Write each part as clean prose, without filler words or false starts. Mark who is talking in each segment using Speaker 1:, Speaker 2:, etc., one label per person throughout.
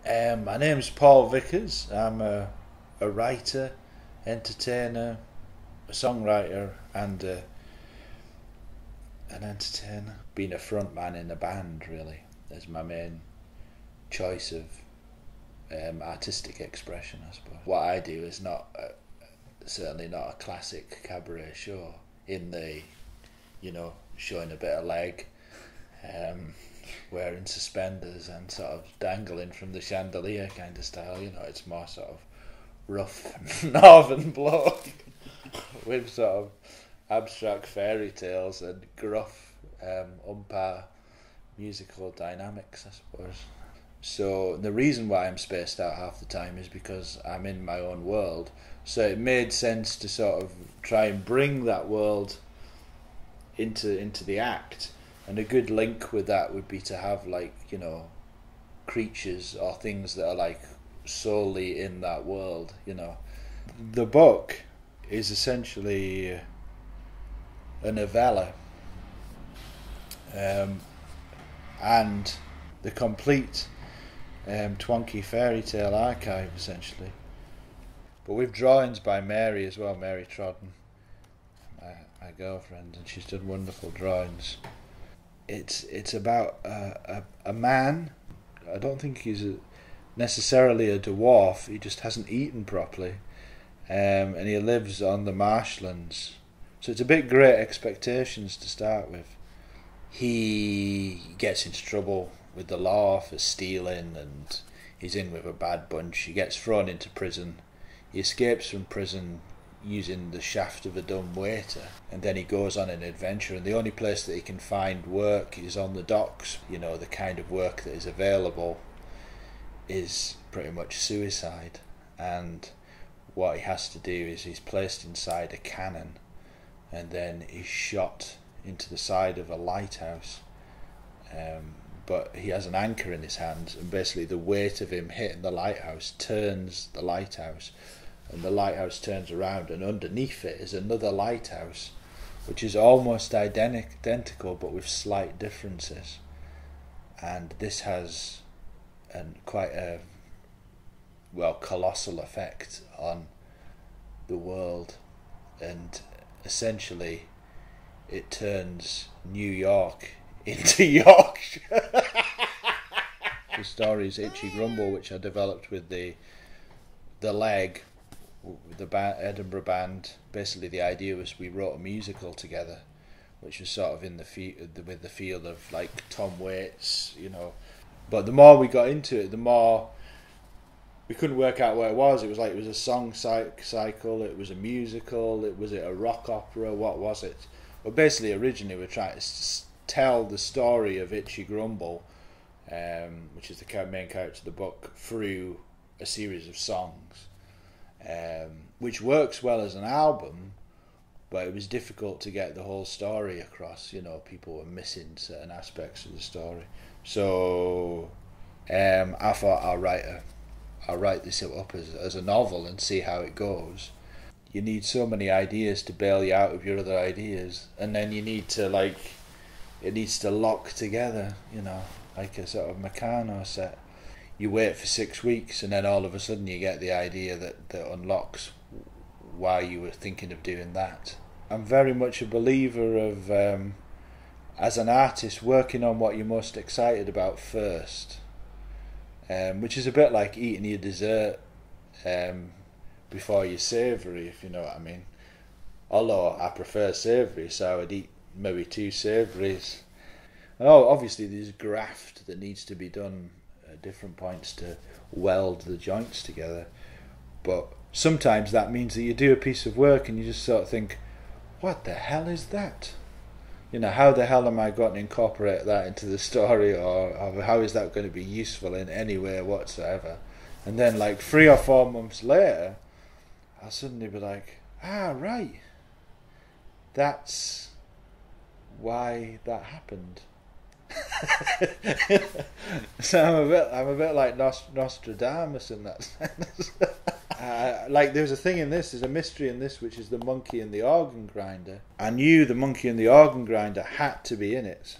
Speaker 1: My name's Paul Vickers. I'm a writer, entertainer, a songwriter, and an entertainer. Being a frontman in a band, really, is my main choice of artistic expression, I suppose. What I do is certainly not a classic cabaret show in the, showing a bit of leg, wearing suspenders and sort of dangling from the chandelier kind of style. It's more sort of rough northern bloke with sort of abstract fairy tales and gruff umpire musical dynamics, I suppose. So the reason why I'm spaced out half the time is because I'm in my own world. So it made sense to sort of try and bring that world into the act. And a good link with that would be to have creatures or things that are solely in that world, The book is essentially a novella, and the complete Twonkey fairy tale archive, essentially. But with drawings by Mary as well, Mary Trodden, my girlfriend, and she's done wonderful drawings. It's about a man. I don't think he's necessarily a dwarf. He just hasn't eaten properly, and he lives on the marshlands. So it's a bit Great Expectations to start with. He gets into trouble with the law for stealing, and he's in with a bad bunch. He gets thrown into prison. He escapes from prison using the shaft of a dumb waiter, and then he goes on an adventure, and the only place that he can find work is on the docks. The kind of work that is available is pretty much suicide, and what he has to do is he's placed inside a cannon, and then he's shot into the side of a lighthouse, but he has an anchor in his hand, and basically the weight of him hitting the lighthouse turns the lighthouse, and the lighthouse turns around, and underneath it is another lighthouse which is almost identical but with slight differences. And this has quite a colossal effect on the world, and essentially it turns New York into Yorkshire. The story is Itchy Grumble, which I developed with the leg, the Edinburgh band. Basically the idea was we wrote a musical together, which was sort of in with the feel of Tom Waits, But the more we got into it, the more we couldn't work out what it was. It was it was a song cycle, it was a musical, was it a rock opera, what was it? But basically originally we were trying to tell the story of Itchy Grumble, which is the main character of the book, through a series of songs, which works well as an album, but it was difficult to get the whole story across. People were missing certain aspects of the story. So I thought I'll write this up as a novel and see how it goes. You need so many ideas to bail you out of your other ideas, and then you need to it needs to lock together, like a sort of Meccano set. You wait for 6 weeks, and then all of a sudden you get the idea that unlocks why you were thinking of doing that. I'm very much a believer of, as an artist, working on what you're most excited about first, which is a bit like eating your dessert before your savoury, if you know what I mean. Although I prefer savoury, so I'd eat maybe 2 savouries. Obviously there's graft that needs to be done at different points to weld the joints together, but sometimes that means that you do a piece of work and you just sort of think, what the hell is that? How the hell am I going to incorporate that into the story, or how is that going to be useful in any way whatsoever? And then 3 or 4 months later I'll suddenly be like, right, that's why that happened. So I'm a bit like Nostradamus in that sense. There's a thing in this, there's a mystery in this, which is the monkey and the organ grinder. I knew the monkey and the organ grinder had to be in it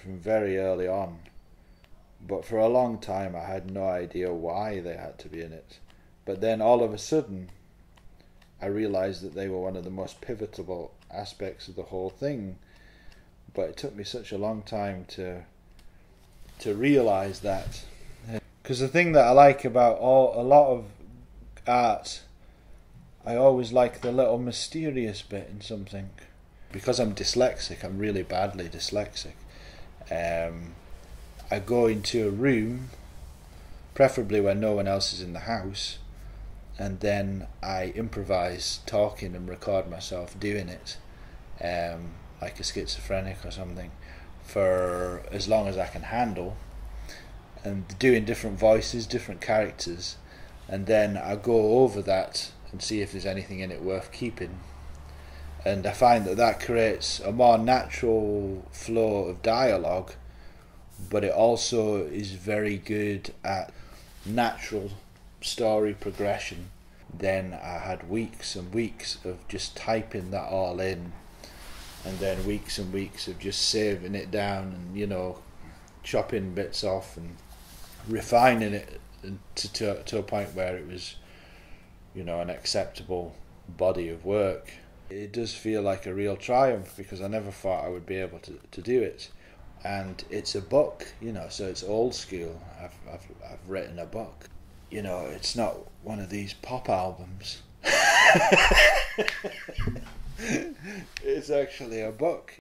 Speaker 1: from very early on, but for a long time I had no idea why they had to be in it. But then all of a sudden I realised that they were one of the most pivotal aspects of the whole thing. But it took me such a long time to realise that. Because the thing that I like about a lot of art, I always like the little mysterious bit in something. Because I'm dyslexic, I'm really badly dyslexic. I go into a room, preferably when no one else is in the house, and then I improvise talking and record myself doing it, like a schizophrenic or something, for as long as I can handle, and doing different voices, different characters, and then I go over that and see if there's anything in it worth keeping. And I find that creates a more natural flow of dialogue, but it also is very good at natural story progression. Then I had weeks and weeks of just typing that all in, and then weeks and weeks of just saving it down and, you know, chopping bits off and refining it to a point where it was, you know, an acceptable body of work. It does feel like a real triumph, because I never thought I would be able to do it. And it's a book, you know, so it's old school. I've written a book. You know, it's not one of these pop albums. It's actually a book.